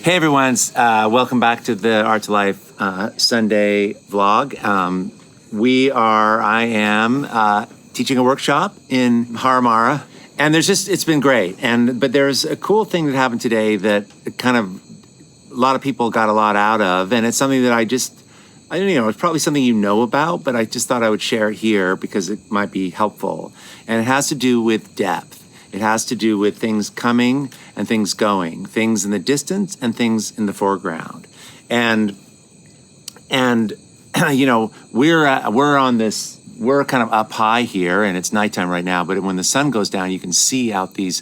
Hey everyone, welcome back to the Art2Life Sunday vlog. I am teaching a workshop in Haramara, and it's been great. But there's a cool thing that happened today that kind of a lot of people got a lot out of, and it's something that I don't know, it's probably something you know about, but I just thought I would share it here because it might be helpful. And it has to do with depth. It has to do with things coming and things going, things in the distance and things in the foreground. And you know, we're kind of up high here, and it's nighttime right now, but when the sun goes down, you can see out in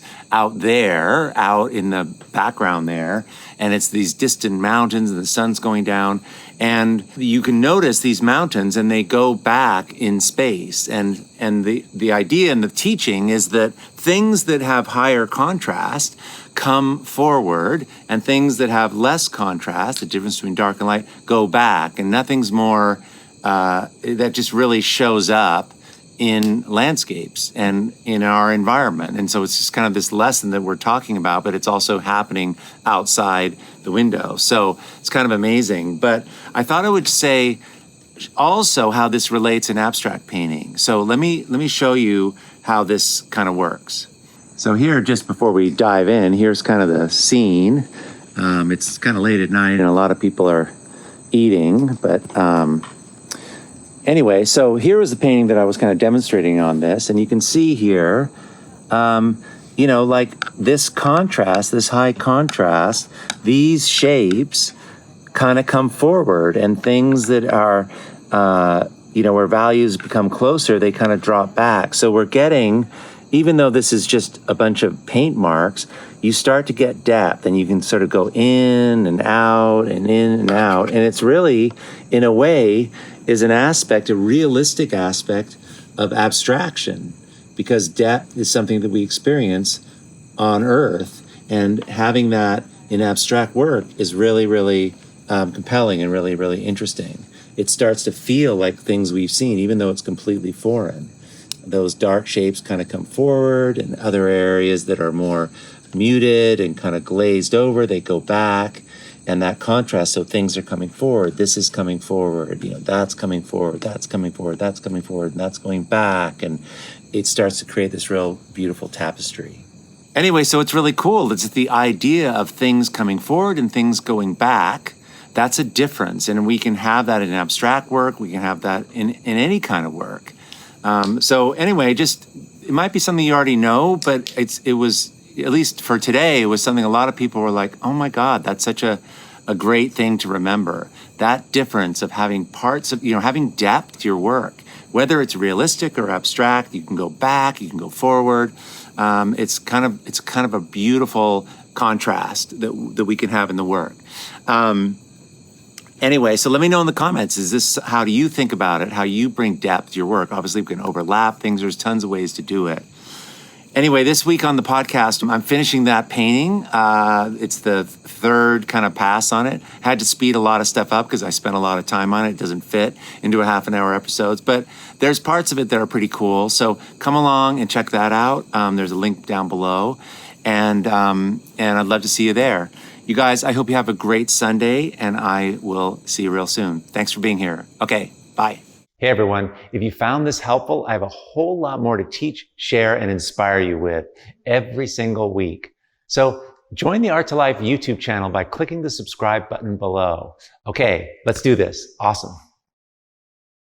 the background there, and it's these distant mountains, and the sun's going down, and you can notice these mountains, and they go back in space. And the idea and the teaching is that things that have higher contrast come forward, and things that have less contrast, the difference between dark and light, go back, and nothing's more that just really shows up in landscapes and in our environment. And so it's just kind of this lesson that we're talking about, but it's also happening outside the window. So it's kind of amazing. But I thought I would say also how this relates in abstract painting. So let me show you how this kind of works. So here, just before we dive in, here's kind of the scene. It's kind of late at night and a lot of people are eating, but anyway, so here was the painting that I was kind of demonstrating on this, and you can see here, you know, like this contrast, this high contrast, these shapes kind of come forward, and things that are, you know, where values become closer, they kind of drop back. So we're getting, even though this is just a bunch of paint marks, you start to get depth, and you can sort of go in and out and in and out. And it's really, in a way, is an aspect, a realistic aspect of abstraction, because depth is something that we experience on Earth, and having that in abstract work is really, really compelling and really, really interesting. It starts to feel like things we've seen, even though it's completely foreign. Those dark shapes kind of come forward, and other areas that are more muted and kind of glazed over, they go back. And that contrast, so things are coming forward, this is coming forward, you know, that's coming forward, that's coming forward, that's coming forward, and that's going back. And it starts to create this real beautiful tapestry. Anyway, so it's really cool. It's the idea of things coming forward and things going back. That's a difference. And we can have that in abstract work. We can have that in any kind of work. So anyway, it might be something you already know, but it was, at least for today, it was something a lot of people were like, oh my God, that's such a great thing to remember. That difference of having parts of, you know, having depth to your work, whether it's realistic or abstract, you can go back, you can go forward. It's kind of a beautiful contrast that we can have in the work. Anyway, so let me know in the comments, how do you think about it? How you bring depth to your work? Obviously we can overlap things. There's tons of ways to do it. Anyway, this week on the podcast, I'm finishing that painting. It's the third kind of pass on it. Had to speed a lot of stuff up because I spent a lot of time on it. It doesn't fit into a half-an-hour episodes, but there's parts of it that are pretty cool. So come along and check that out. There's a link down below, and I'd love to see you there. You guys, I hope you have a great Sunday, and I will see you real soon. Thanks for being here. Okay, bye. Hey everyone, if you found this helpful, I have a whole lot more to teach, share, and inspire you with every single week. So join the Art2Life YouTube channel by clicking the subscribe button below. Okay, let's do this. Awesome.